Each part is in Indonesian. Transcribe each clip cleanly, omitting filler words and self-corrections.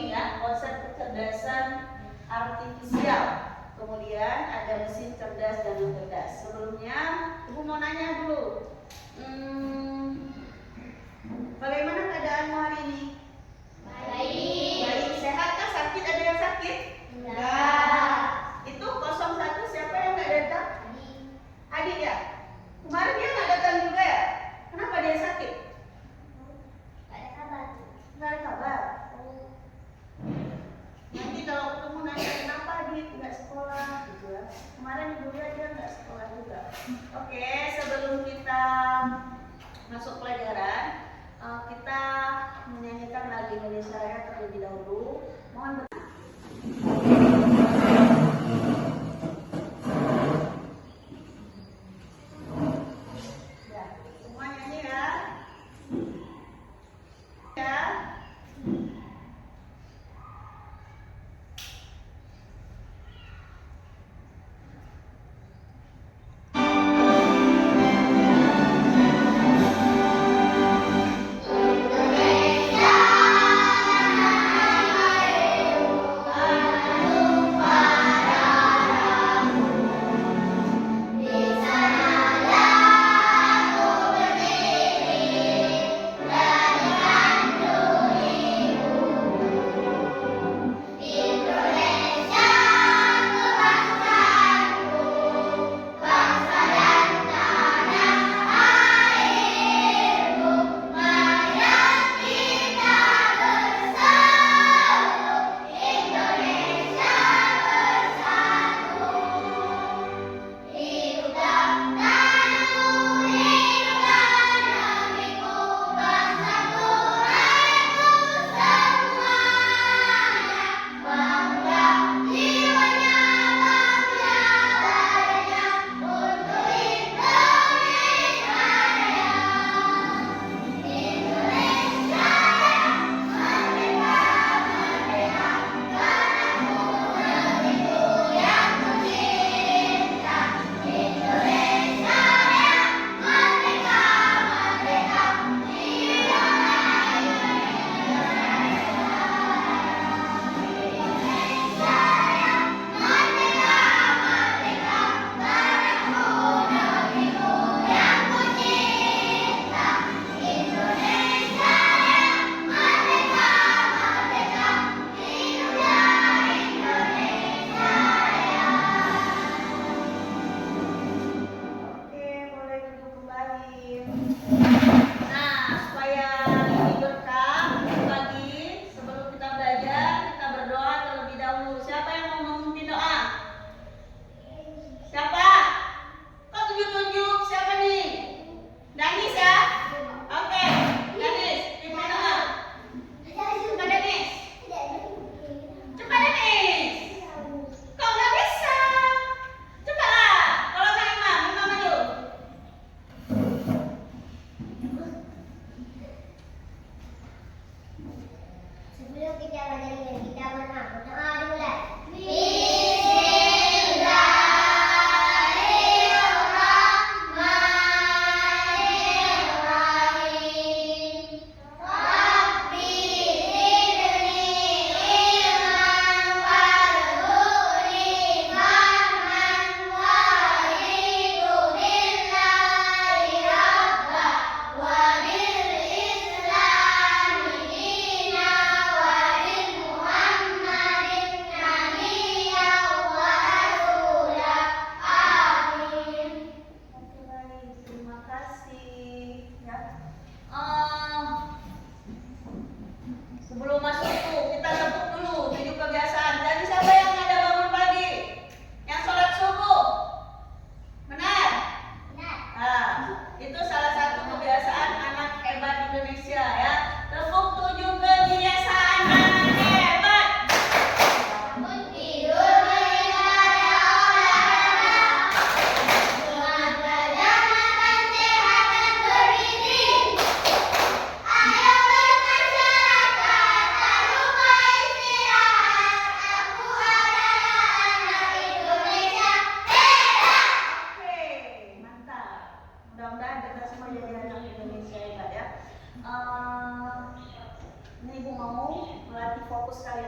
ini ya, konsep kecerdasan artifisial. Kemudian ada mesin cerdas dan non cerdas. Sebelumnya, Ibu mau nanya dulu. Bagaimana keadaanmu hari ini? Baik. Baik. Sehat kah? Sakit? Ada yang sakit? Enggak. Itu 01 siapa yang nggak datang? Adik ya? Kemarin dia nggak datang juga ya? Kenapa dia sakit? Nggak ada kabar. Nggak ada kabar. Nanti kalau ketemu nanya kenapa adik nggak sekolah gitu ya. Kemarin ibu lihat dia nggak sekolah juga. Oke, sebelum kita masuk pelajaran, kita menyanyikan lagu Indonesia Raya terlebih dahulu. Mohon ya, semua nyanyi ya. Ya.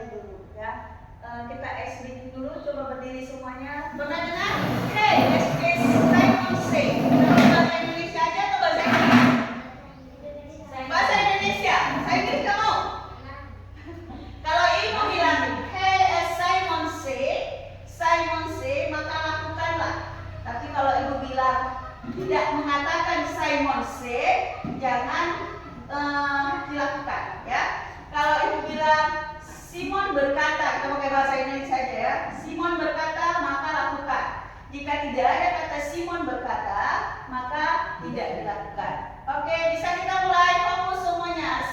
dulu ya. Kita SB dulu, coba berdiri semuanya. Pernah dengar? Hey, Simon Say. Bahasa Indonesia aja atau bahasa Inggris? Bahasa Indonesia. Bahasa Inggris kamu? Kalau ibu bilang, hey, Simon say, maka lakukanlah. Tapi kalau ibu bilang tidak mengatakan Simon say, jangan dilakukan, ya. Kalau ibu bilang Simon berkata, kita pakai bahasa Indonesia saja ya. Simon berkata, maka lakukan. Jika tidak ada kata Simon berkata, maka tidak dilakukan. Oke, bisa kita mulai fokus semuanya.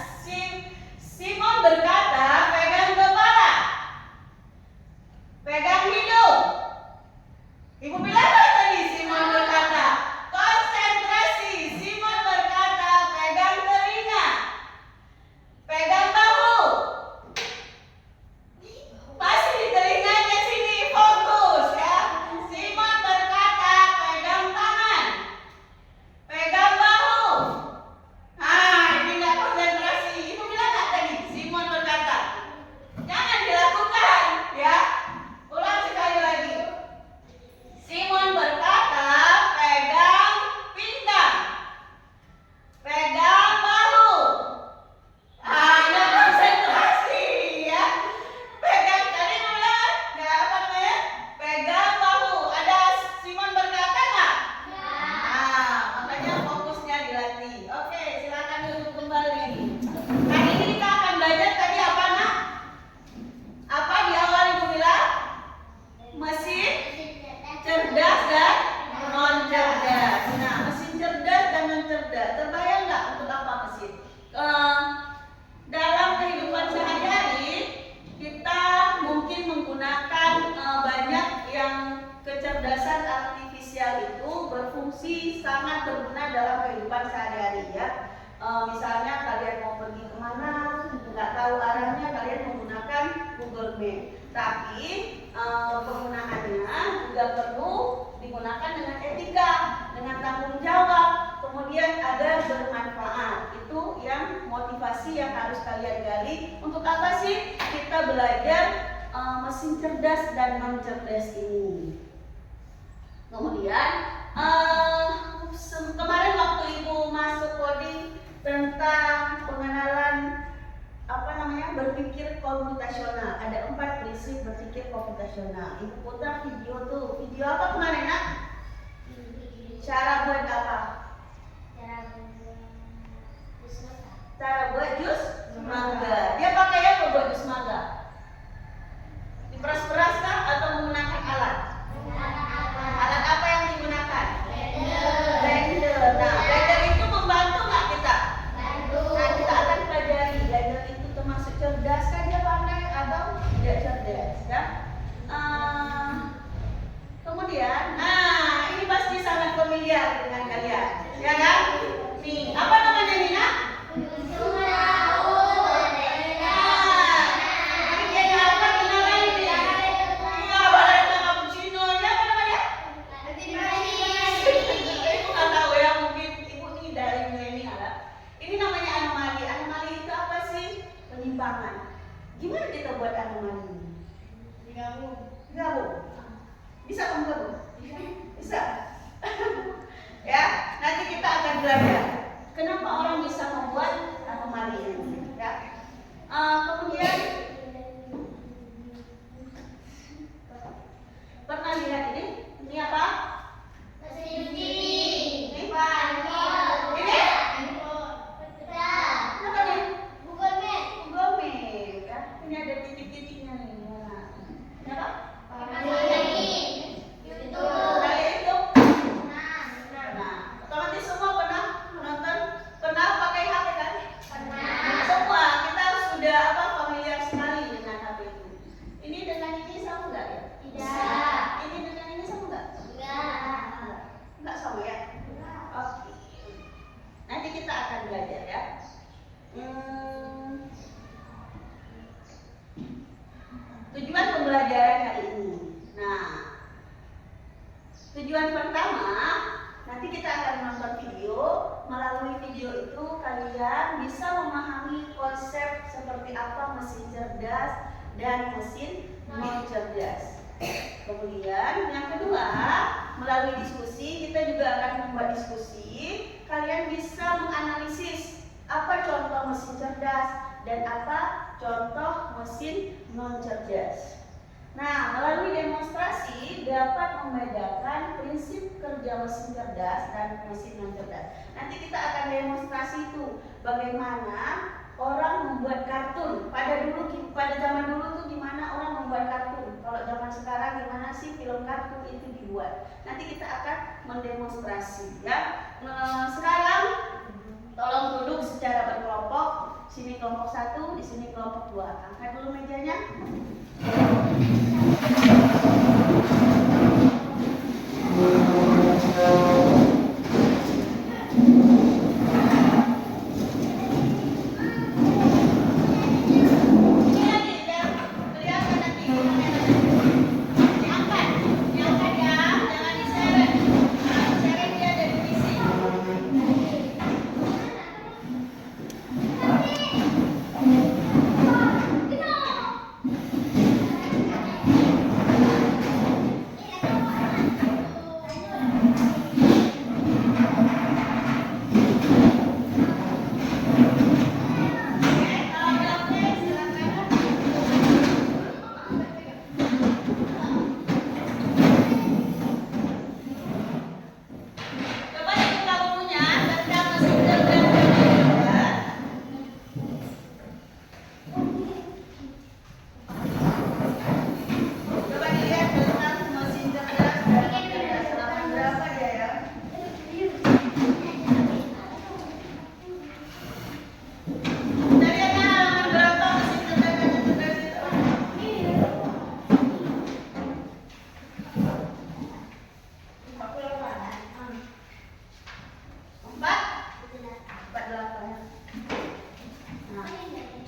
Simon berkata, pegang kepala, pegang hidung. Ibu bilang apa tadi? Simon berkata, konsentrasi. Simon berkata, pegang telinga, pegang bahu. Masih di telinganya sini, fokus ya. Simon berkata, pegang tangan, pegang bahu. Ini nggak konsentrasi. Ibu bilang nggak tadi? Simon berkata, jangan dilakukan ya. Ulang sekali lagi. Simon berkata, pegang pinggang, pegang bahu. Ada konsentrasi ya. Pegang tadi bilang nggak apa namanya? Pegang bahu. Ada Simon berkata nggak? Makanya fokusnya dilatih. Oke, silakan duduk kembali. Hari ini kita akan belajar tadi apa nak? Apa di awal ibu bilang? Mesin cerdas dan non cerdas. Nah, mesin cerdas dan non cerdas. Terbayang nggak untuk apa mesin? Dalam kehidupan sehari-hari kita mungkin menggunakan banyak yang kecerdasan artifisial itu berfungsi sangat berguna dalam kehidupan sehari-hari ya. Misalnya kalian mau pergi kemana, nggak tahu arahnya, kalian menggunakan Google Map. Tapi penggunaannya juga perlu digunakan dengan etika, dengan tanggung jawab, kemudian ada bermanfaat. Itu yang motivasi yang harus kalian gali. Untuk apa sih kita belajar mesin cerdas dan non cerdas ini? Kemudian kemarin waktu ibu masuk coding tentang pengenalan berpikir komputasional. Ada 4 prinsip berpikir komputasional. Ibu putar video tuh. Video apa kemarin nak? Cara buat apa? Cara buat jus mangga. Dia pakai apa buat jus mangga? Diperas-peras kah atau menggunakan alat? Alat apa yang digunakan? Blender. Nah, blender itu membantu nggak kita? Nah, kita akan pelajari blender itu termasuk cerdas kan dia pandai atau tidak cerdas, ya? Kemudian, ini pasti sangat familiar dengan kalian, ya kan? Nih, apa namanya Nina? Gimana kita buat anomali ini? Gabung. Bisa kamu gabung? Bisa. Ya, nanti kita akan belajar kenapa orang bisa membuat anomali ini. Ya. Kemudian pernah lihat ini? Ini apa? Ini apa? Ini ada titik-titiknya nih. Ini apa? YouTube. Nah, otomatis semua pernah menonton, pernah pakai HP kan? Pernah. Semua kita sudah familiar sekali dengan HP itu. Ini dengan ini sama nggak ya? Tidak. Ini dengan ini sama nggak? Enggak. Nggak sama ya? Oke. Nanti kita akan belajar ya. Tujuan pembelajaran hari ini. Nah, tujuan pertama, nanti kita akan menonton video. Melalui video itu kalian bisa memahami konsep seperti apa mesin cerdas dan mesin non cerdas. Kemudian yang kedua, melalui diskusi kita juga akan membuat diskusi. Kalian bisa menganalisis apa contoh mesin cerdas dan apa contoh mesin non cerdas. Nah, melalui demonstrasi dapat membedakan prinsip kerja mesin cerdas dan mesin non cerdas. Nanti kita akan demonstrasi itu bagaimana orang membuat kartun. Pada zaman dulu tuh gimana orang membuat kartun. Kalau zaman sekarang gimana sih film kartun itu dibuat. Nanti kita akan mendemonstrasi ya. Sekarang tolong duduk secara berkelompok. Sini kelompok 1, di sini kelompok 2. Angkat dulu mejanya.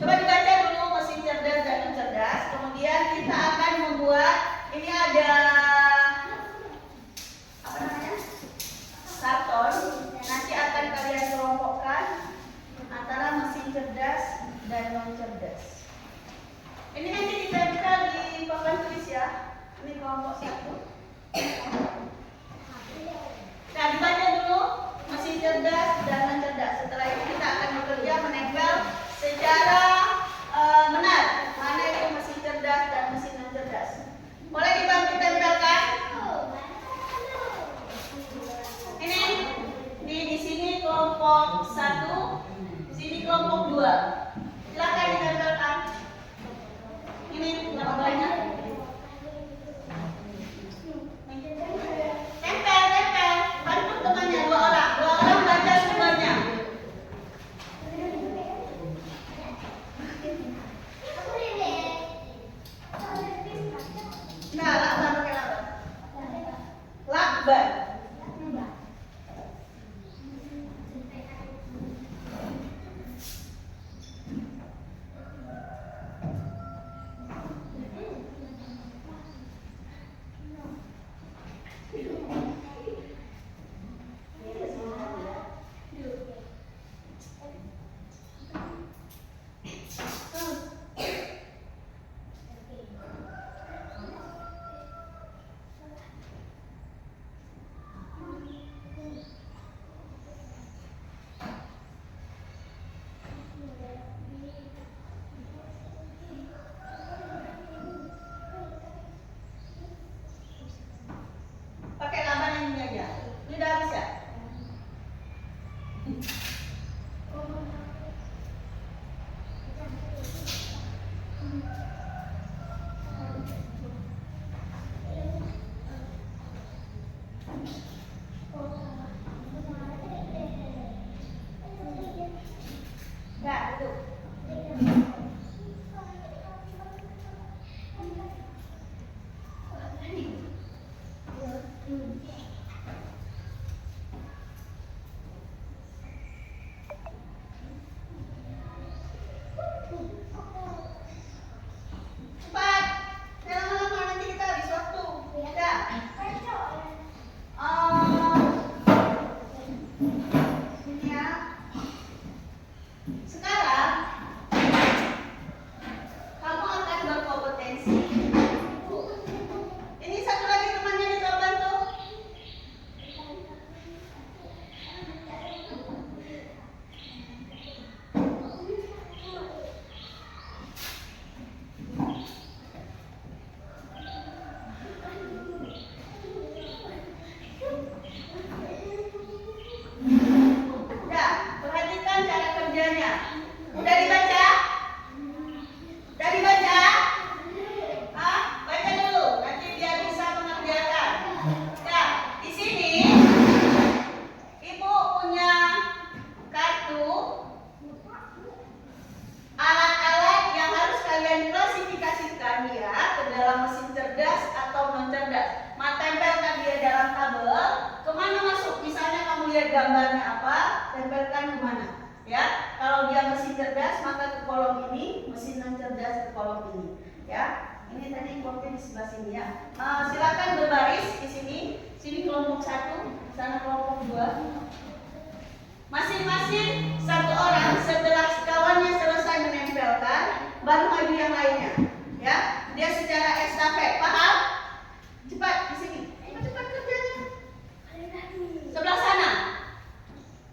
Coba dibaca dulu mesin cerdas dan non cerdas. Kemudian kita akan membuat, ini ada apa namanya? Karton. Nanti akan kalian kelompokkan antara mesin cerdas dan non cerdas. Ini nanti ditempel di papan tulis ya. Ini kelompok 1. Nah, dibaca dulu mesin cerdas dan non cerdas. Setelah itu kita akan bekerja menempel secara benar mana itu mesin cerdas dan mesin non cerdas. Boleh dibantu tempelkan? Ini di sini kelompok 1, di sini kelompok 2. Silakan ditempelkan. Ini gambarnya. Tempel. Bantu temannya 2 orang. 2 orang baca semua cerdas atau non cerdas. Tempelkan dia dalam tabel. Kemana masuk? Misalnya kamu lihat gambarnya apa, tempelkan kemana? Ya, kalau dia mesin cerdas maka ke kolom ini, mesin non cerdas ke kolom ini. Ya, ini tadi kelompoknya di sebelah sini ya. Silakan berbaris di sini. Sini kelompok 1, sana kelompok 2. Masing-masing satu orang setelah kawannya selesai menempelkan, baru maju yang lainnya. Ya, dia secara estafet, paham? Cepat di sini. Cepat kerjanya. Sebelah sana.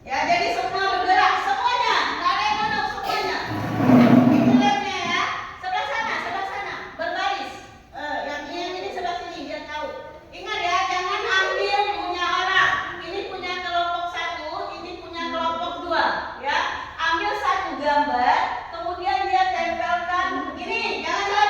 Ya, jadi semua bergerak, semuanya. Nggak ada yang duduk, semuanya. Itu lemnya ya. Sebelah sana, berbaris. Yang ini sebelah sini, biar tahu. Ingat ya, jangan ambil punya orang. Ini punya kelompok 1, ini punya kelompok 2. Ya, ambil satu gambar, kemudian dia tempelkan begini. Jangan salah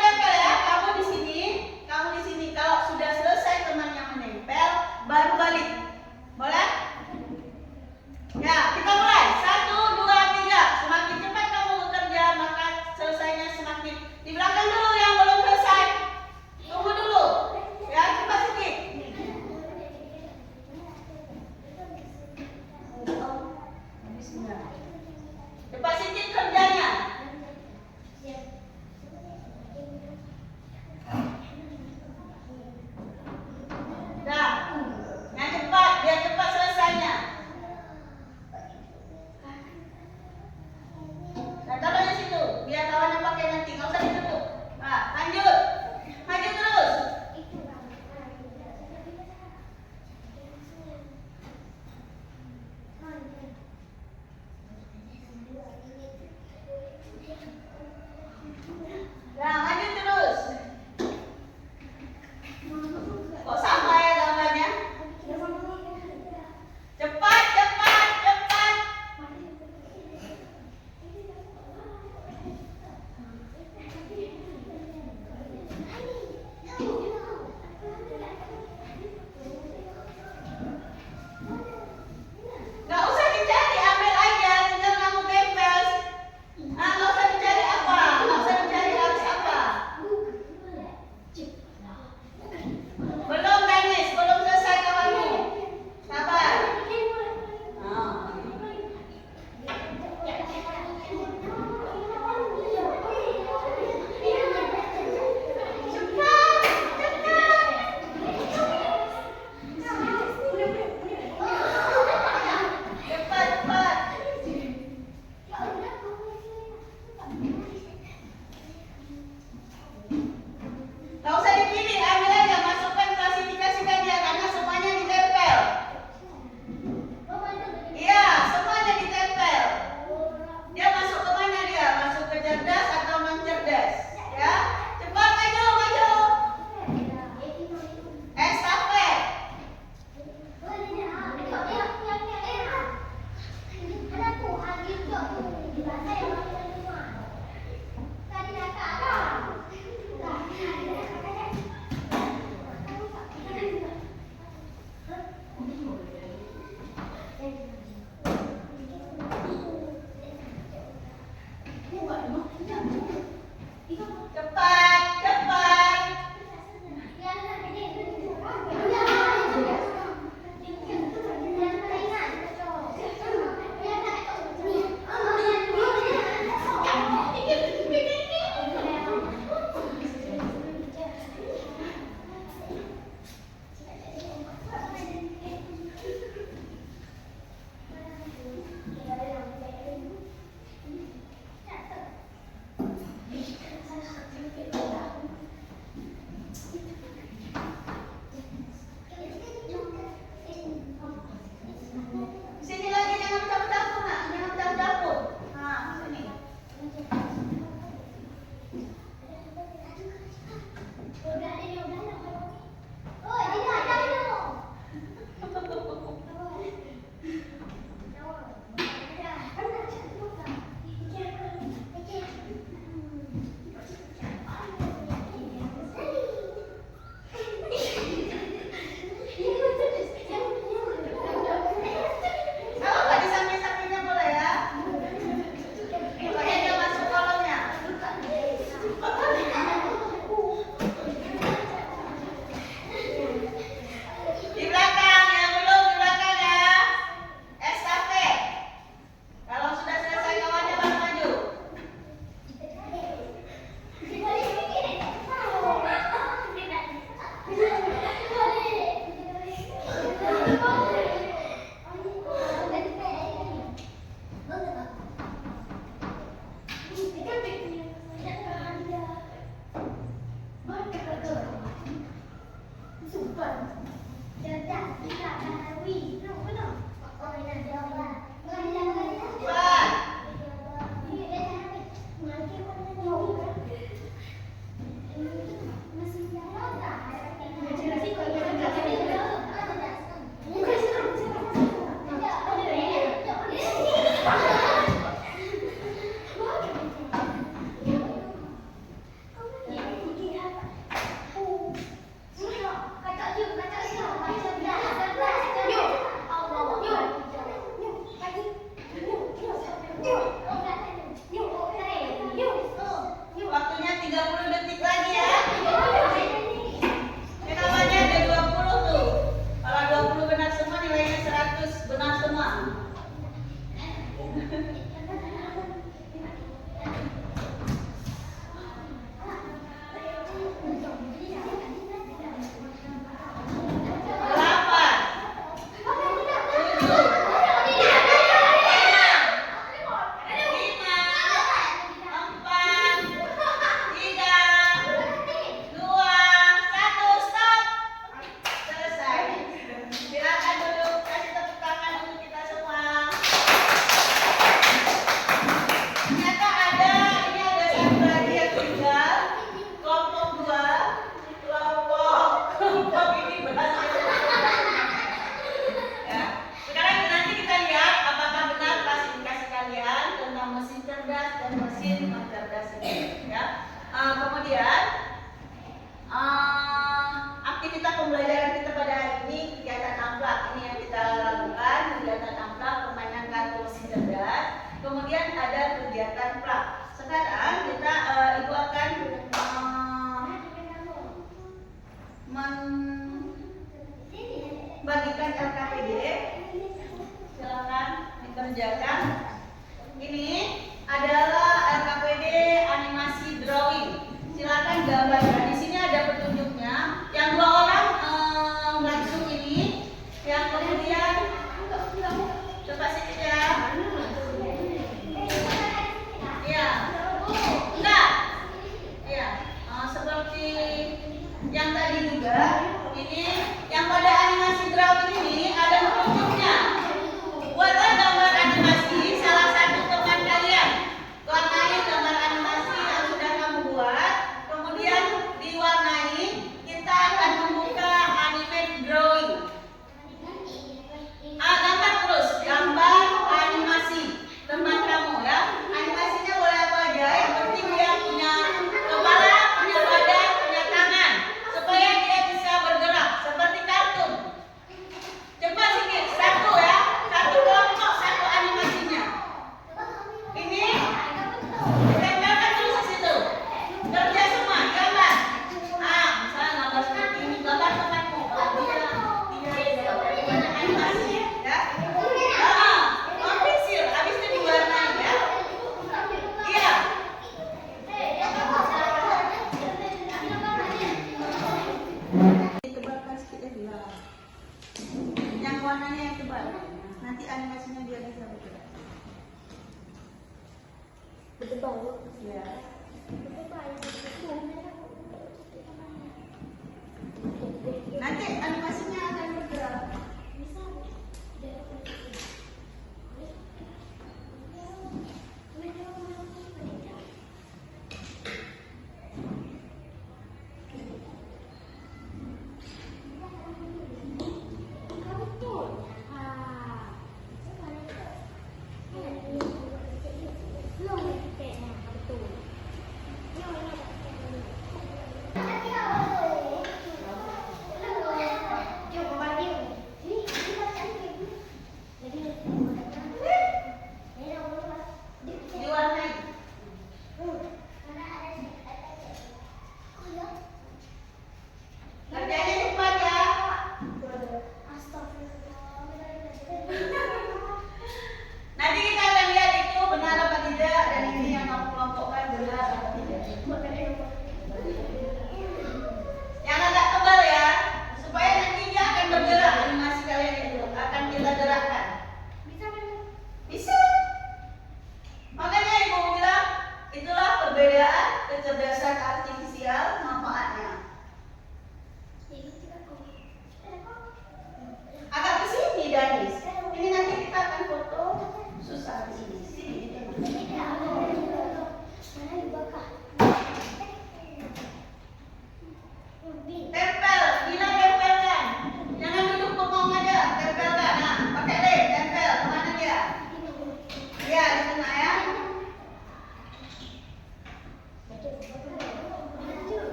gambarkan. Di sini ada petunjuknya. Yang dua orang langsung ini, yang kemudian coba sedikit ya. Iya. Enggak. Iya. Seperti yang tadi juga. Ini yang pada animasi ground ini ada petunjuknya. Buatlah gambar animasi salah satu teman kalian. Warnai gambar animasi yang sudah kamu buat. Kemudian diwarnai. Kita akan membuka animate drawing. Gambar terus. Gambar animasi teman kamu ya. Animasinya boleh apa aja. Yang penting dia punya kepala, punya badan, punya tangan. Supaya dia bisa bergerak seperti kartun. Cepat sedikit. Satu ya. Satu kelompok, satu animasinya. Ini tempelkan terus di situ. Kerja semua, gambar. Misalnya gambar seperti ini, gambar temanmu. Kalau dia banyak animasi, ya. Pensil, habis itu diwarnai ya. Iya. Ditebalkan sedikit ya dia. Yang warnanya yang tebal. Nanti animasinya dia bisa bergerak. Ya. Nanti animasinya akan bergerak.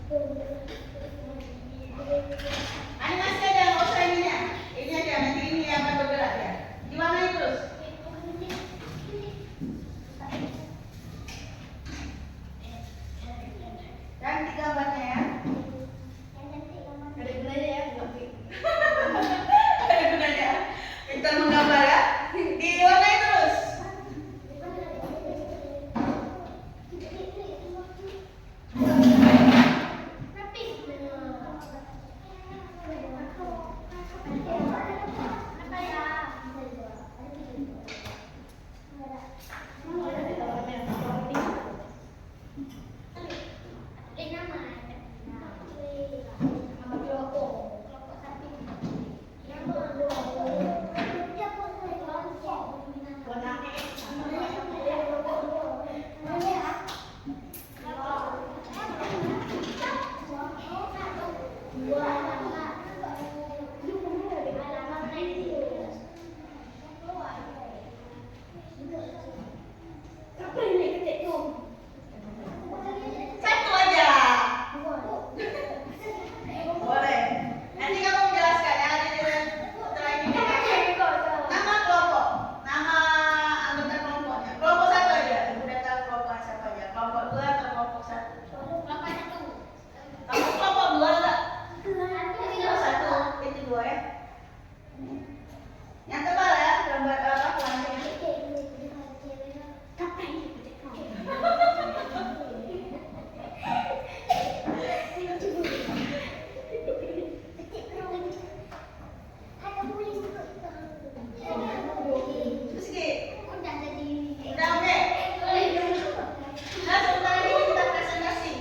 Animasi aja, nggak usah ininya. Ini aja, nanti ini yang akan bergerak ya. Diwarnai terus. Ganti gambarnya ya. Ada gunanya ya, Ada gunanya. Kita menggambar ya. Diwarnai terus. Satu aja. Boleh. Nanti kamu menjelaskan yang ada di setelah ini. Nama kelompok, nama anggota kelompoknya. Kelompok satu aja. Udah tahu kelompok siapa aja. Kelompok dua atau kelompok satu? Kamu kelompok dua enggak? Kelompok satu, itu dua ya. Yang tebal ya, gambar apa pelanconnya. Terus Ki, udah oke. Nah sebentar ini kita presentasi.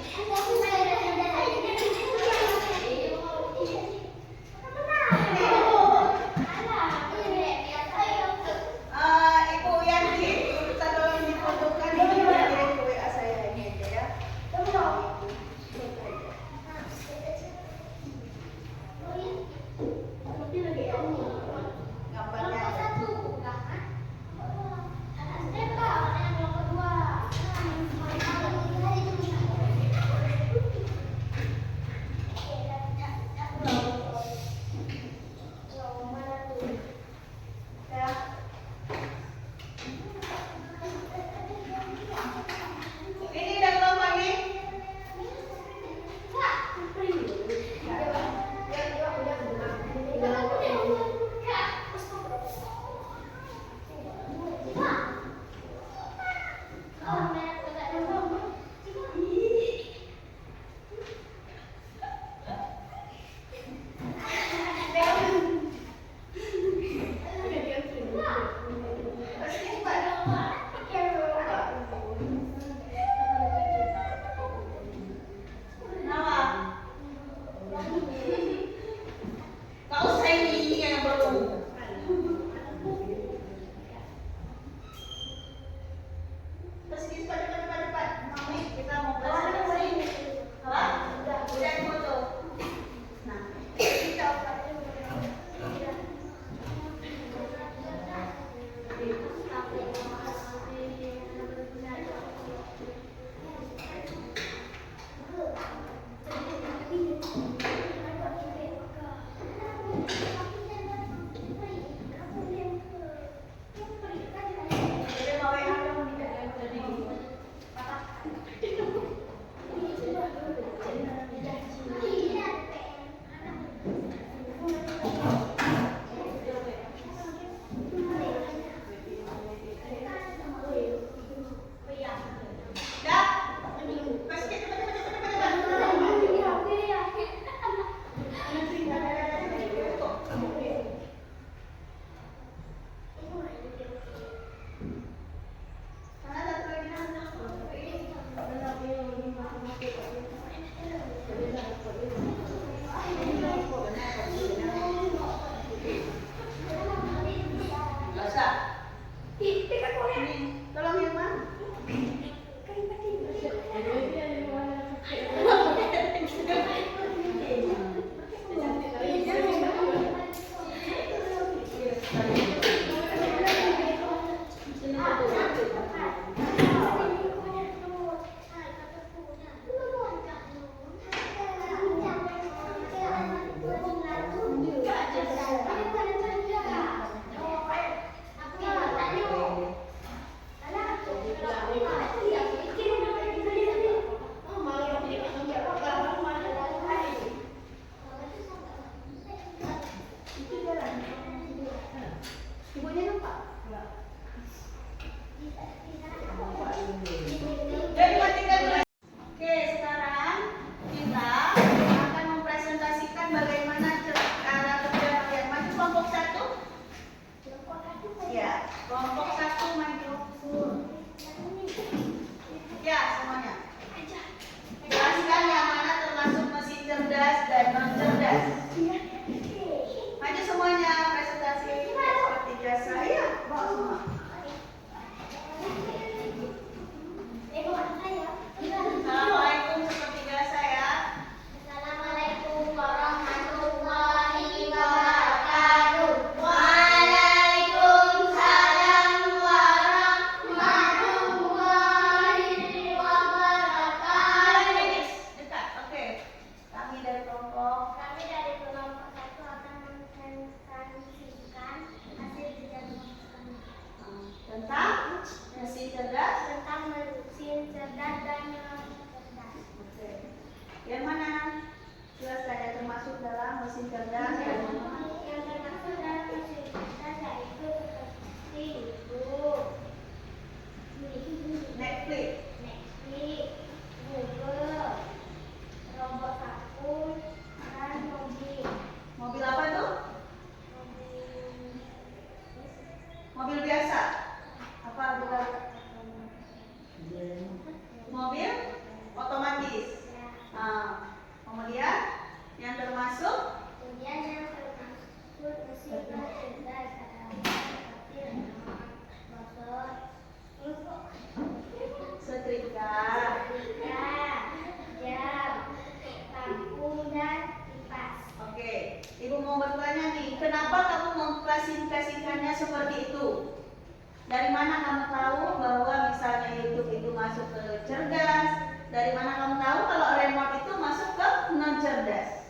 mana kamu tahu bahwa misalnya YouTube itu masuk ke cerdas? Dari mana kamu tahu kalau remote itu masuk ke non cerdas?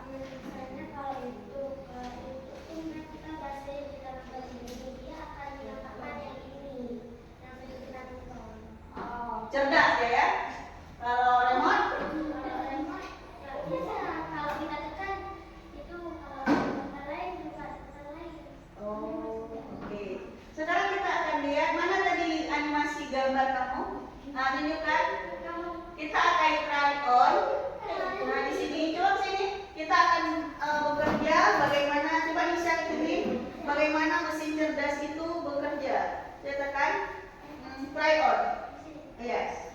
Misalnya kalau itu kita bahasa kita sendiri, dia akan mengatakan yang ini yang sudah kita tonton. Oh, cerdas ya. Kalau remote? Kalau kita tekan itu kata lain juga kata lain. Oh, oke. Sekarang kita akan lihat mana tadi animasi gambar kamu. Nah, tunjukkan. Kita akan try on. Nah, di sini, coba sini. Kita akan bekerja bagaimana, coba Nisha ituin bagaimana mesin cerdas itu bekerja. Saya tekan try on. Yes.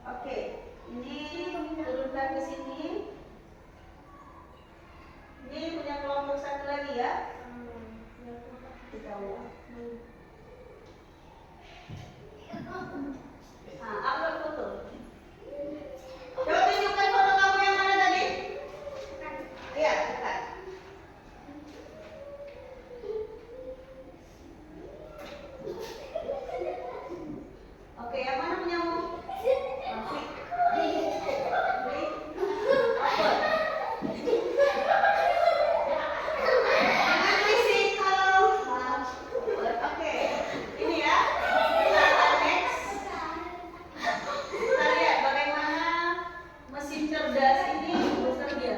Oke. Ini turunkan ke sini. Ini punya kelompok satu lagi ya. Kita ulang. Nah, upload foto. Coba tunjukkan foto kamu yang mana tadi? Iya, tekan. Oke, yang mana punyamu? Klik. Klik. Upload. Jangan risiko. Oke, ini ya. Kita akan next. Kita lihat bagaimana mesin cerdas ini bekerja.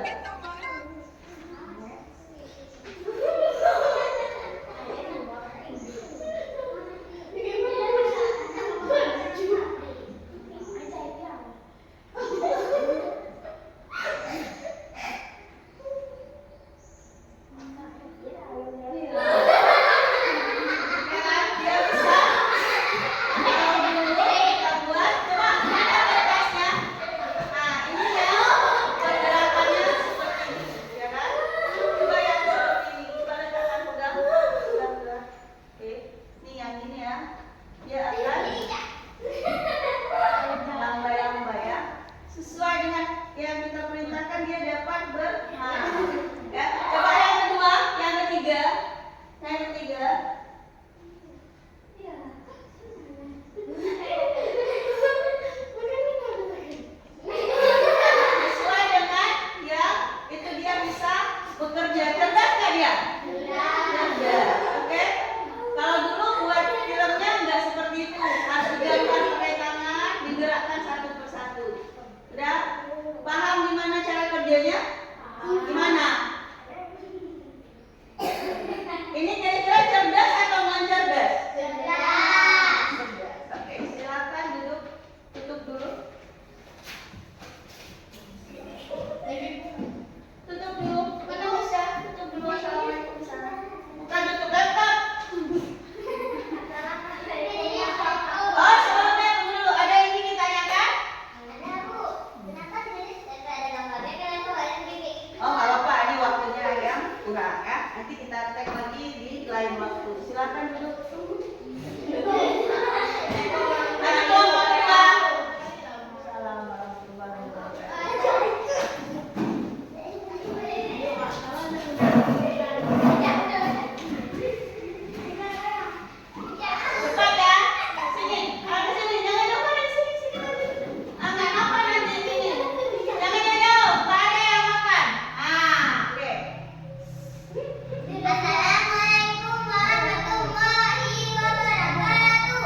Assalamualaikum warahmatullahi wabarakatuh.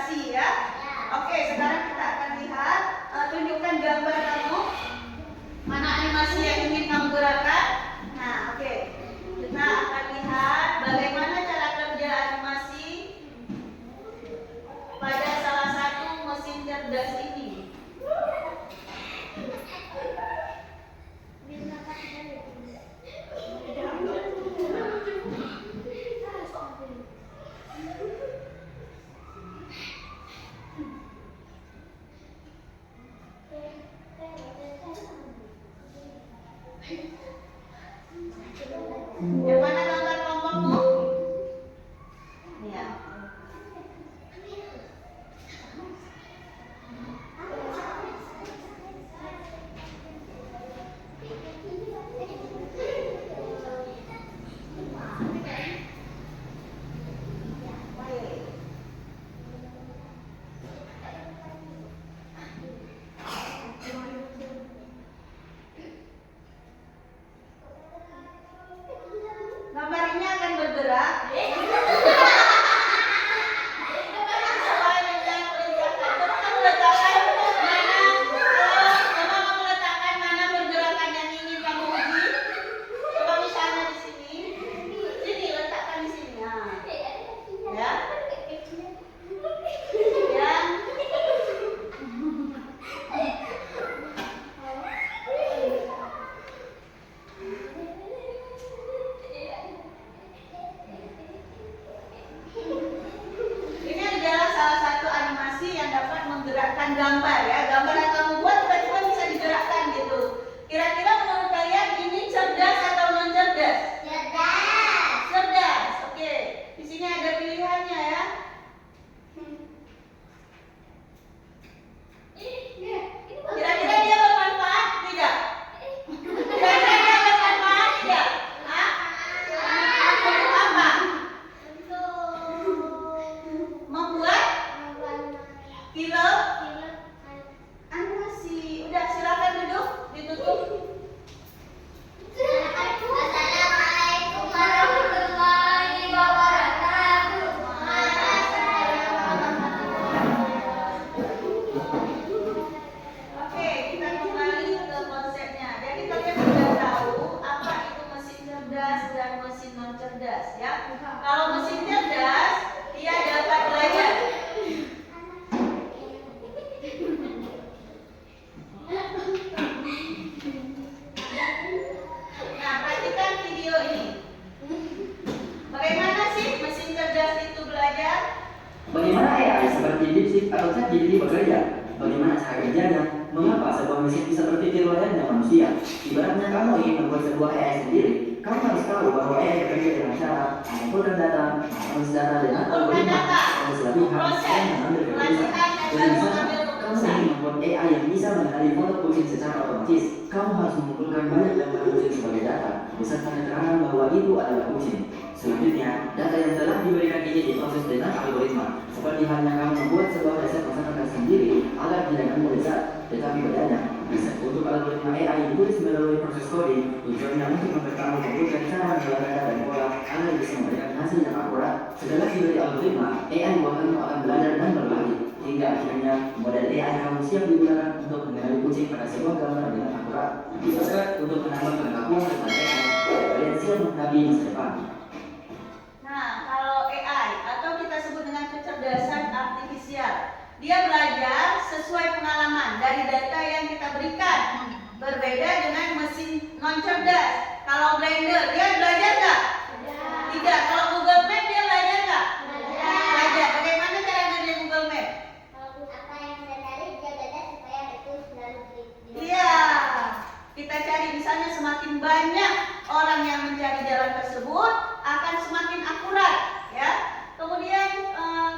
animasi ya. Oke, sekarang kita akan lihat, tunjukkan gambar kamu. Mana animasi yang ingin kamu gerakkan? Nah, oke. Kita akan lihat bagaimana cara kerja animasi pada salah satu mesin cerdas ini. Yang mana gambar kelompokmu? Ya. Gambar ini akan bergerak. Sesuai dengan perintah. Kamu letakkan mana? Coba kamu letakkan mana pergerakan yang ingin kamu uji. Coba misalnya di sini. Sini letakkan di sini. Nah. Ya. Ya. Ini adalah salah satu animasi yang dapat menggerakkan gambar ya. Gambar yang kamu buat tiba-tiba bisa digerakkan gitu. Kira-kira menurut kalian ini cerdas atau non cerdas? Cerdas. Oke. Di sini ada pilihannya ya. Kira-kira dia bermanfaat? Tidak. Kira-kira dia bermanfaat? Tidak. Hah? Apa? Membuat film animasi. Udah, silakan duduk, ditutup. Assalamualaikum warahmatullahi wabarakatuh. Oke, kita kembali ke konsepnya. Jadi kalian sudah tahu apa itu mesin cerdas dan mesin non cerdas ya. Kalau mesin cerdas, dia dapat belajar. Nah, perhatikan video ini. Bagaimana sih mesin cerdas itu belajar? Bagaimana AI seperti DeepSeek atau ChatGPT bekerja? Bagaimana cara kerjanya? Mengapa sebuah mesin bisa berpikir layaknya manusia? Ibaratnya kamu ingin membuat sebuah AI sendiri, kamu harus tahu bahwa AI bekerja dengan cara mengumpulkan data, menganalisis data dengan algoritma, dan setelah pihak yang mengambil keputusan. Jadi misalnya, kamu ingin membuat AI yang bisa mengenali foto kucing secara otomatis, kamu harus mengumpulkan banyak gambar kucing sebagai data, beserta keterangan bahwa itu adalah kucing. Selanjutnya, data yang telah diberikan ini diproses dengan algoritma, seperti halnya kamu membuat sebuah resep masakan sendiri agar tidak kamu lezat, tetapi bedanya, resep untuk algoritma AI ditulis melalui proses coding, tujuannya untuk memberitahu komputer cara mengelola data dan pola agar bisa memberikan hasil yang akurat. Setelah diberi algoritma, AI kamu akan belajar dan berbagi, hingga akhirnya model AI kamu siap digunakan untuk mengenali kucing pada sebuah gambar dengan akurat. Bisa untuk menambah pengetahuan tentang AI, kalian siap menghadapi masa depan. Nah, kalau AI atau kita sebut dengan kecerdasan artifisial, dia belajar sesuai pengalaman dari data yang kita berikan. Berbeda dengan mesin non cerdas. Kalau Blender, dia belajar nggak? Tidak. Kalau Google Map, dia belajar nggak? Belajar. Bagaimana cara kerja Google Map? Apa yang kita cari dia belajar supaya itu selalu Iya. Kita cari misalnya semakin banyak orang yang mencari jalan tersebut akan semakin akurat ya. Kemudian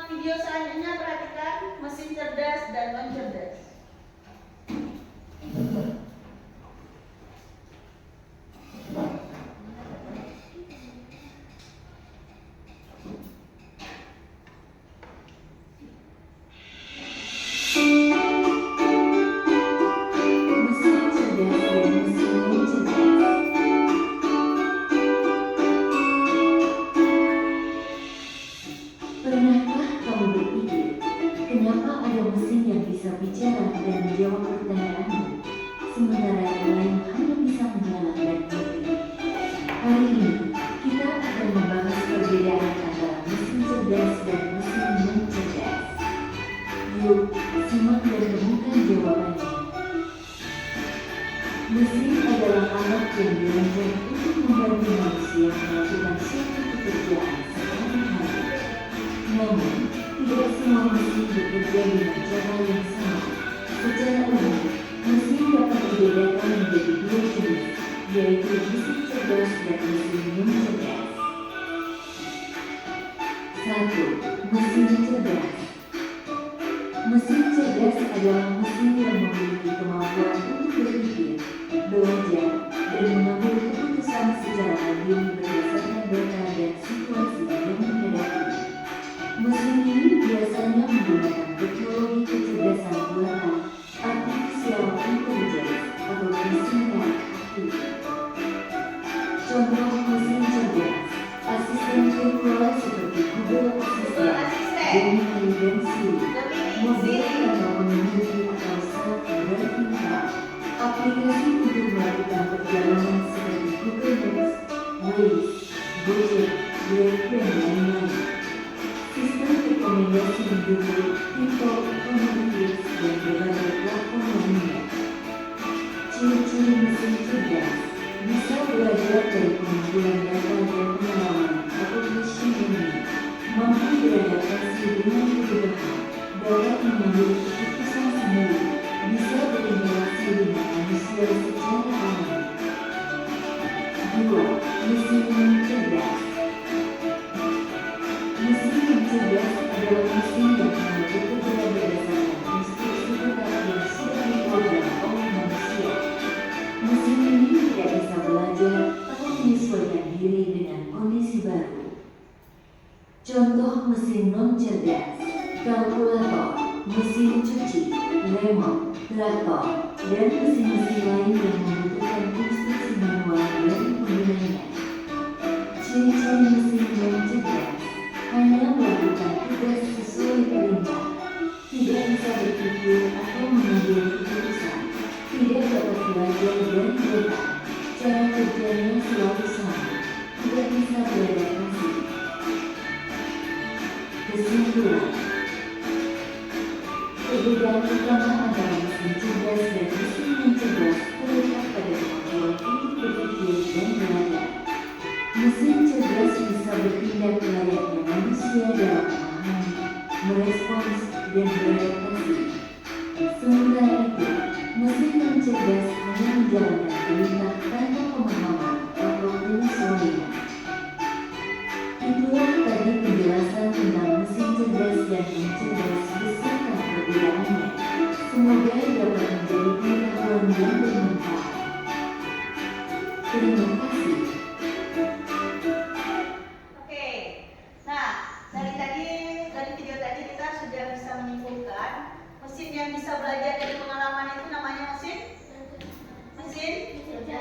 video selanjutnya perhatikan mesin cerdas dan non cerdas. ada mesin yang bisa bicara dan menjawab pertanyaanmu, sementara yang lain hanya bisa menyalah dan mengerti. Hari ini, kita akan membahas perbedaan antara mesin cerdas dan mesin non-cerdas. Yuk, simak dan temukan jawabannya. Mesin adalah alat yang dirancang untuk membantu manusia melakukan suatu pekerjaan sehari-hari. Namun, tidak semua mesin bekerja dengan cara yang sama. Secara umum, mesin dapat dibedakan menjadi dua jenis, yaitu mesin cerdas dan mesin non-cerdas. 1. Mesin cerdas. Mesin cerdas adalah mesin yang memiliki kemampuan untuk berpikir, belajar, dan mengambil keputusan secara mandiri berdasarkan data dan situasi yang dihadapi. Mesin ini biasanya menggunakan teknologi kecerdasan buatan, artificial intelligence, atau disingkat AI. Contoh mesin cerdas, asisten virtual seperti Google Assistant, Gemini dan Siri, mobil atau pengemudi atau self-driving car, aplikasi untuk melakukan perjalanan seperti Google Maps, Waze, Gojek, Grab, dan lain-lain. Sistem rekomendasi di Google, TikTok, Netflix, dan berbagai platform lainnya. Ciri-ciri mesin cerdas bisa belajar dari pengumpulan data dan pengalaman atau machine learning, mampu beradaptasi dengan kebutuhan, dapat mengambil keputusan sendiri, bisa berinteraksi dengan manusia secara alami. 2. Mesin non-cerdas. Mesin yang cerdas adalah mesin yang hanya bekerja berdasarkan instruksi tetap yang sudah diprogram oleh manusia. Mesin ini tidak bisa belajar atau menyesuaikan diri dengan kondisi baru. Contoh mesin non-cerdas: kalkulator, mesin cuci, lemon, traktor, dan mesin-mesin lain yang membutuhkan instruksi manual dari penggunanya. Ciri-ciri mesin non-cerdas: hanya melakukan tugas sesuai perintah, tidak bisa berpikir atau mengambil keputusan, tidak dapat belajar dari data, cara kerjanya selalu sama, tidak bisa beradaptasi. Kesimpulan: perbedaan utama antara mesin cerdas dan mesin non-cerdas terletak pada kemampuan untuk berpikir dan belajar. Mesin cerdas bisa bertindak layaknya manusia dalam memahami, merespons, dan beradaptasi. Sementara itu, mesin non-cerdas hanya menjalankan perintah tanpa pemahaman atau penyesuaian. Itulah tadi penjelasan tentang mesin cerdas dan non-cerdas beserta perbedaannya. Semoga dapat menjadi pengetahuan yang bermanfaat. Terima kasih. Oke, nah dari video tadi kita sudah bisa menyimpulkan mesin yang bisa belajar dari pengalaman itu namanya mesin cerdas.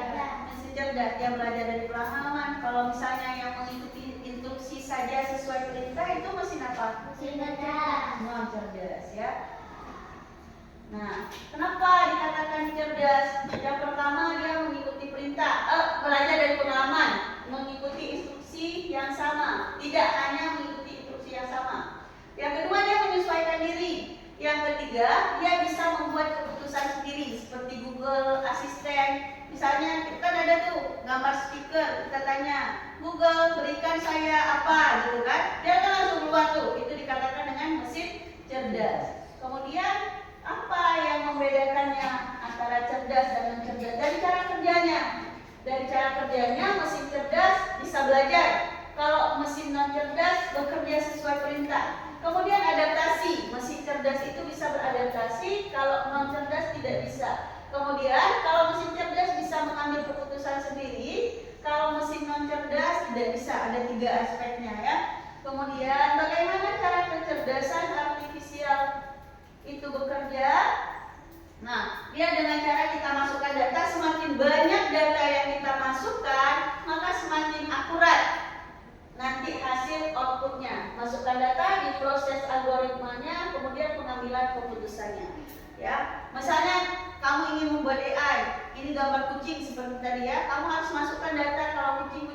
Yang belajar dari pengalaman. Kalau misalnya yang mengikuti instruksi saja sesuai perintah itu mesin apa? Mesin cerdas. Non-cerdas ya. Nah, kenapa dikatakan cerdas? Yang pertama dia mengikuti perintah, belajar dari pengalaman, mengikuti instruksi yang sama, tidak hanya mengikuti instruksi yang sama. Yang kedua dia menyesuaikan diri. Yang ketiga dia bisa membuat keputusan sendiri seperti Google Assistant. Misalnya kita kan ada tuh gambar speaker, kita tanya Google berikan saya apa gitu kan, dia kan langsung keluar tuh. Itu dikatakan dengan mesin cerdas. Kemudian apa yang membedakannya antara cerdas dan non-cerdas? Dari cara kerjanya. Dari cara kerjanya mesin cerdas bisa belajar. Kalau mesin non-cerdas bekerja sesuai perintah. Kemudian adaptasi. Mesin cerdas itu bisa beradaptasi, kalau non-cerdas tidak bisa. Kemudian kalau mesin cerdas bisa mengambil keputusan sendiri, kalau mesin non-cerdas tidak bisa. Ada 3 aspeknya ya. Kemudian bagaimana cara kecerdasan artifisial itu bekerja? Nah, dia dengan cara kita masukkan data, semakin banyak data yang kita masukkan, maka semakin akurat nanti hasil outputnya. Masukkan data, diproses algoritmanya, kemudian pengambilan pengambilan keputusannya. Ya, misalnya kamu ingin membuat AI, ini gambar kucing seperti tadi ya, kamu harus masukkan data kalau kucing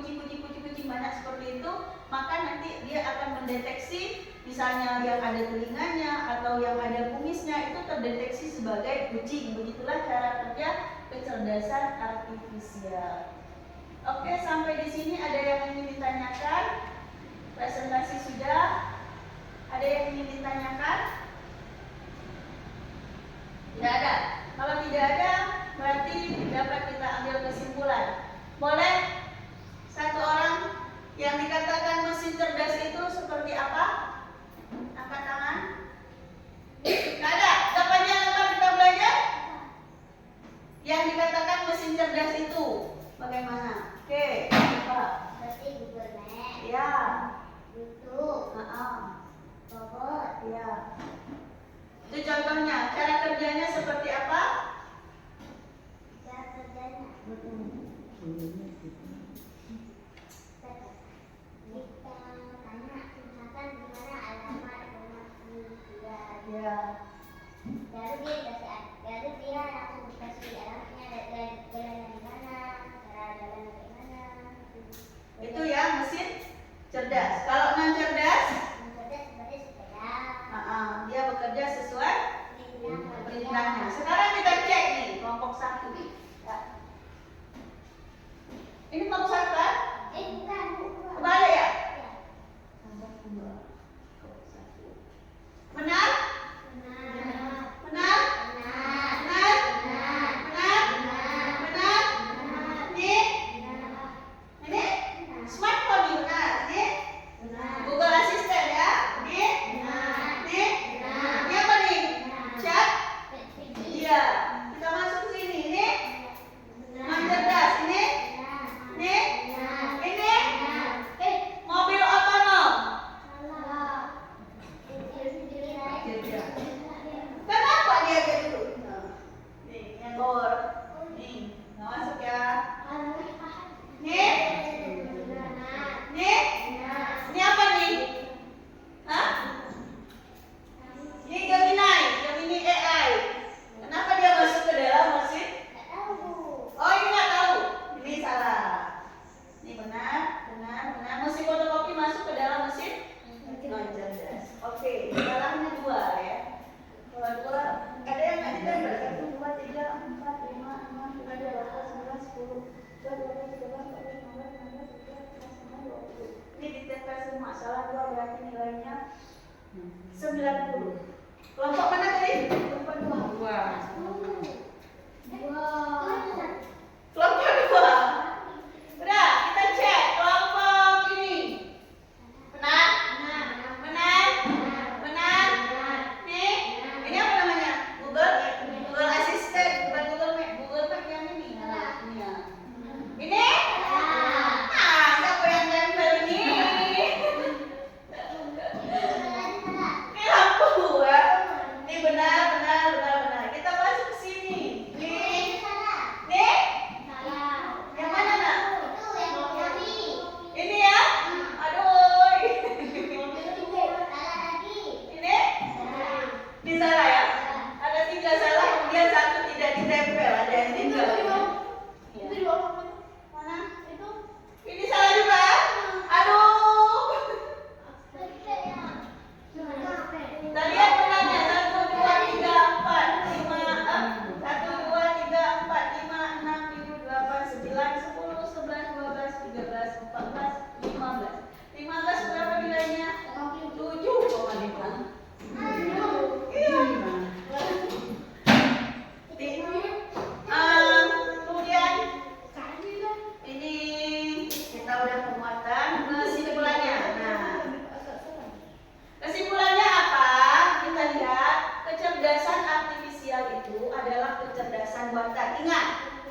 banyak seperti itu, maka nanti dia akan mendeteksi misalnya yang ada telinganya atau yang ada kumisnya itu terdeteksi sebagai kucing. Begitulah cara kerja kecerdasan artifisial. Oke, sampai di sini ada yang ingin ditanyakan? Presentasi sudah? Ada yang ingin ditanyakan? Tidak ada. Kalau tidak ada, berarti dapat kita ambil kesimpulan. Boleh satu orang yang dikatakan mesin cerdas itu seperti apa? Angkat tangan. Tidak ada. Kapan kita belajar? Yang dikatakan mesin cerdas itu bagaimana? Oke, coba. Berarti Google Maps, Ya. YouTube, robot. Ya. Itu contohnya. Cara kerjanya seperti apa? Cara kerjanya. Kita tanya misalkan di mana alamat rumah dia. Ya. Baru dia langsung dikasih alamatnya dari jalan di mana, cara jalan bagaimana. Itu ya mesin cerdas. Kalau non cerdas, Mencerdas seperti sepeda. dia bekerja sesuai Perintah. perintahnya. Sekarang kita cek nih kelompok 1. Ya. Ini kelompok 1 kan? Bukan. Kembali ya? Ya. Kelompok 2. Kelompok 1. Benar? Benar. Benar? Benar. Benar? Benar. Benar? Benar? Ini? Ini? Smartphone nih, benar? Ini? Google Assistant ya? Ini? Ini? Ini apa nih? Chat? Iya. Kita masuk sini. Ini? Non cerdas. Ini? Ini? Ini? Mobil otonom. Kenapa dia kayak gitu? Nih, yang bawah. Nih, nggak masuk ya. Nih? Nih? Ini apa nih? Hah? Ini Gemini AI. Kenapa dia masuk ke dalam mesin? Oh, ini nggak tahu. Ini salah. Ini benar. Mesin fotokopi masuk ke dalam mesin non cerdas. Oke, salahnya 2 ya. Kalau 2, ada yang nggak ditambah? 1, 2, 3, 4, 5, 6, 7, 8, 9, 10, 12, 13, 14, 15, 16, 17, 18, 19, 20. Ini ditempel semua. Salah 2 berarti nilainya 90. Kelompok mana tadi? Kelompok 2. Kelompok 2. Udah, kita cek kelompok ini. Benar? Benar? Nih, ini apa namanya? Google Assistant, bukan Google Map. Google Map yang ini. Ini ya. Ini? Siapa yang tempel ini? Ini lampu ya. Ini benar. Kita masuk ke sini. Nih. Yang mana nak? Ini ya? Aduh. Ini? Ini salah ya? Ada 3 salah, kemudian 1 tidak ditempel. Ada yang tinggal. Iya. Mana? Ini salah juga ya? Aduh. Kita lihat benarnya. 1, 2, 3, 4, 5, 1, 2, 3, 4, 5, 6, 7, 8, 9, 10, 11, 12, 13, 14, 15. 15 berapa nilainya? 7,5. Iya. Kemudian ini kita udah pemuatan kesimpulannya. Nah, kesimpulannya apa? Kita lihat kecerdasan artifisial itu adalah kecerdasan buatan. Ingat,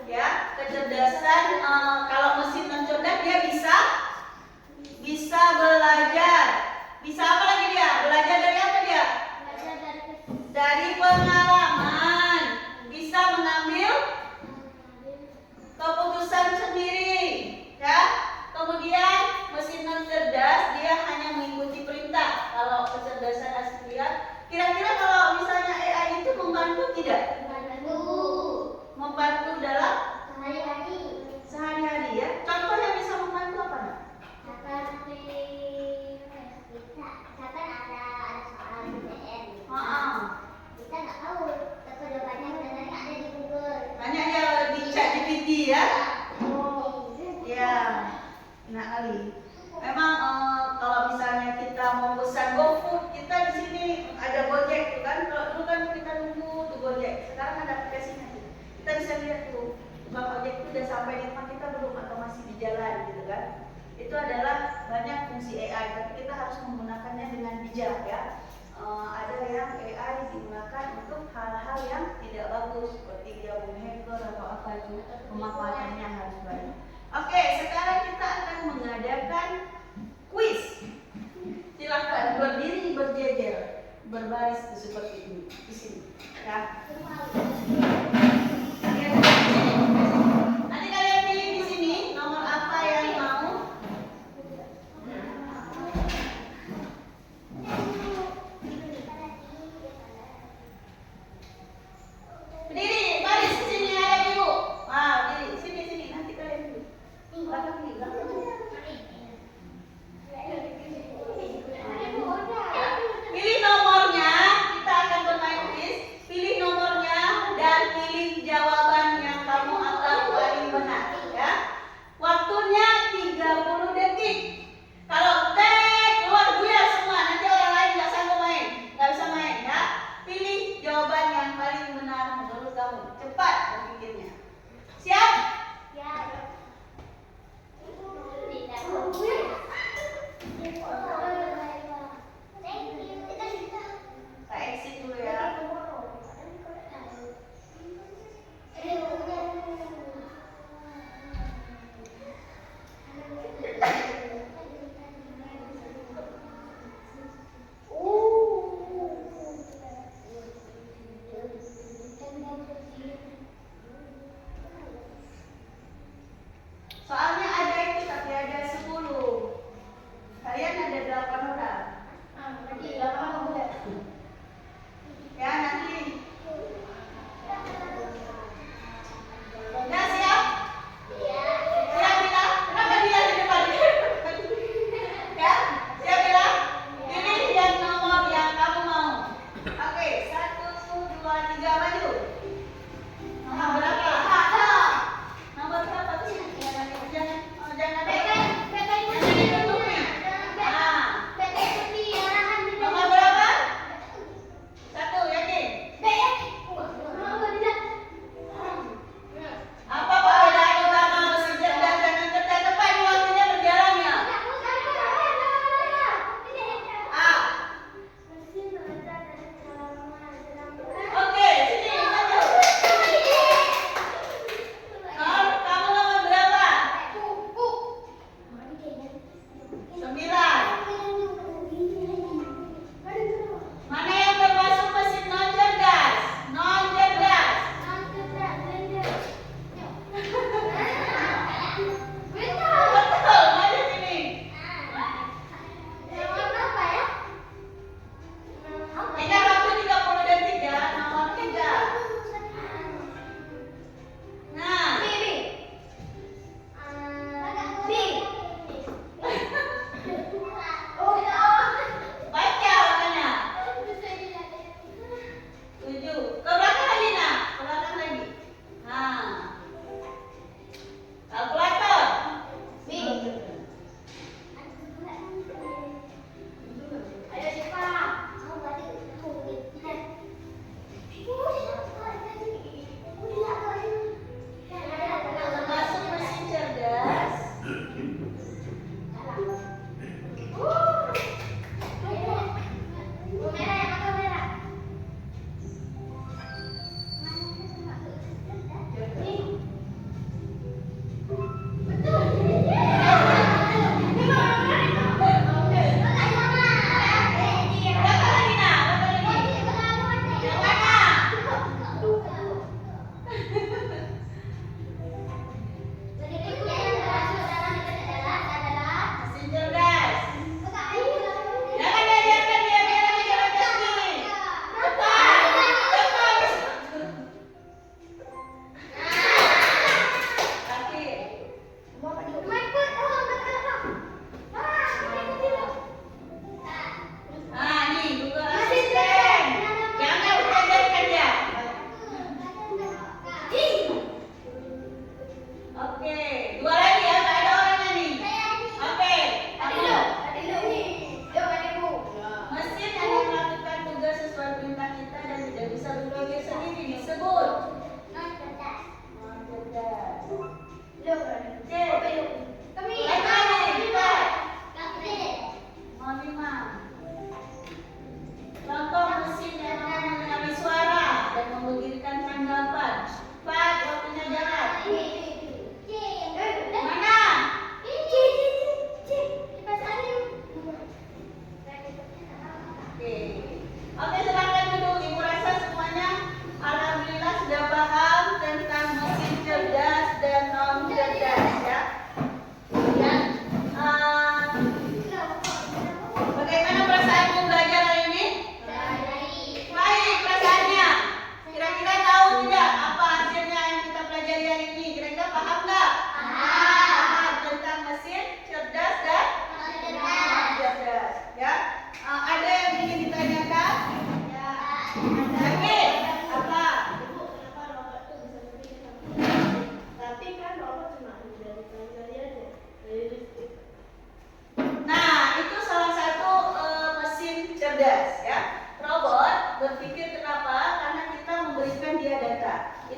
ya, kecerdasan kalau mesin non cerdas dia bisa belajar. Bisa apa lagi dia? Belajar dari apa dia? Dari pengalaman. Bisa mengambil keputusan sendiri, ya. Kemudian mesin non cerdas dia hanya mengikuti perintah. Kalau kecerdasan artifisial, kira-kira kalau misalnya itu adalah banyak fungsi AI, tapi kita harus menggunakannya dengan bijak ya. Ada yang AI digunakan untuk hal-hal yang tidak bagus, seperti dia hacker atau apa itu, pemanfaatannya harus baik. Oke, sekarang kita akan mengadakan kuis. Silakan berdiri berjejer, berbaris seperti ini di sini. Ya. Nanti kalian pilih di sini nomor apa yang mau. Berdiri, baris di sini ada ibu. Berdiri sini nanti kalian pilih. Belakang nih, belakang. Pilih nomornya, kita akan bermain kuis. Pilih nomornya dan pilih jawaban yang kamu anggap paling benar ya. Waktunya 30 detik. Kalau keluar buyar semua, nanti orang lain nggak sanggup main, nggak bisa main ya. Pilih jawaban yang paling benar menurut kamu. Cepat berpikirnya. Siap? Ya. Kita exit dulu ya.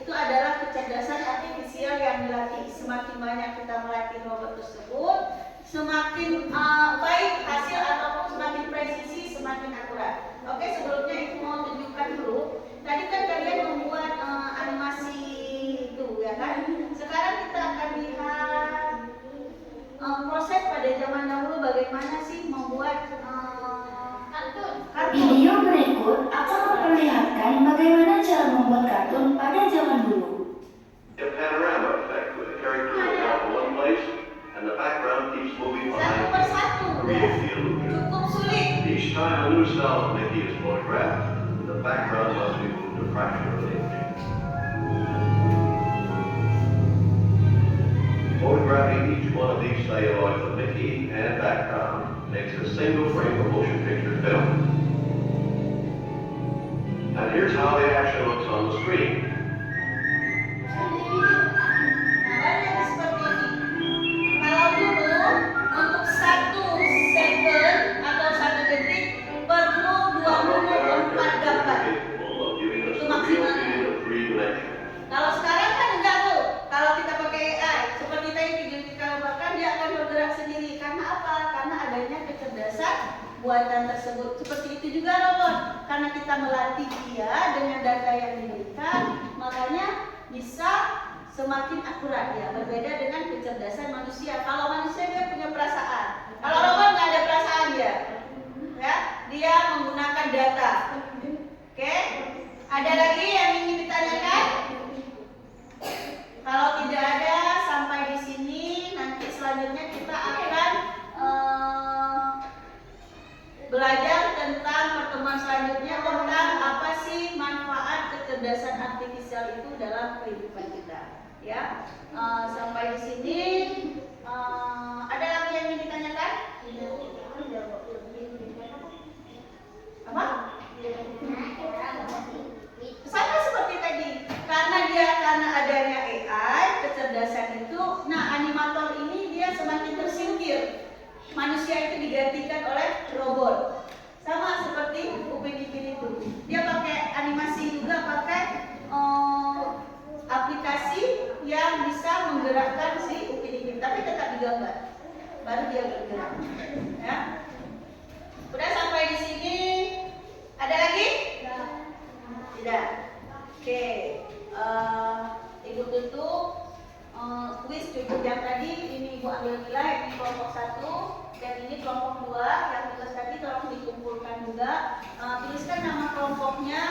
itu adalah kecerdasan artifisial yang dilatih. Semakin banyak kita melatih robot tersebut, semakin baik hasil ataupun semakin presisi, semakin akurat. Oke, sebelumnya itu mau tunjukkan dulu. Tadi kan kalian membuat animasi itu, ya kan? Sekarang kita akan lihat proses pada zaman dahulu bagaimana sih membuat kartun. Video berikut akan memperlihatkan bagaimana cara membuat kartun pada zaman dulu. A panorama effect with the character will come to one place and the background keeps moving Satu behind persatu, to create the illusion. cukup sulit. Each time a new style of Mickey is photographed, the background must be moved a fraction of an inch. Photographing each one of these celluloids of Mickey and background makes a single frame of motion picture film. And here's how the action looks on the screen. Gambarnya seperti ini. Kalau dulu untuk 1 second atau 1 detik perlu 24 gambar. Capable of giving us Itu the real maksimal. feeling of three-dimension. Kalau sekarang kan enggak tuh. Kalau kita pakai AI, seperti tadi video kita gambarkan, dia akan bergerak sendiri. Karena apa? Karena adanya kecerdasan buatan tersebut. Seperti itu juga robot. Karena kita melatih dia dengan data yang diberikan, makanya bisa semakin akurat ya. Berbeda dengan kecerdasan manusia. Kalau manusia dia punya perasaan. Kalau robot nggak ada perasaan dia. Ya, dia menggunakan data. Oke? Ada lagi yang ingin ditanyakan? Kalau tidak ada, sampai di sini. Nanti selanjutnya kita akan belajar tentang pertemuan selanjutnya tentang apa sih manfaat kecerdasan artifisial itu dalam kehidupan kita. Ya, sampai di sini. Ada lagi yang ingin ditanyakan? Apa? Sama seperti tadi, karena adanya AI, kecerdasan itu, nah animator ini dia semakin tersingkir. Manusia itu digantikan oleh robot. Sama seperti Upin Ipin itu. Dia pakai animasi juga, pakai aplikasi yang bisa menggerakkan si Upin Ipin, tapi tetap digambar. Baru dia bergerak. Ya. Udah sampai di sini. Ada lagi? Tidak. Oke. Ibu tutup kuis cukup yang tadi. Ini Ibu ambil nilai. Ini kelompok 1 dan ini kelompok 2. Yang tugas tadi tolong dikumpulkan juga. Tuliskan nama kelompoknya.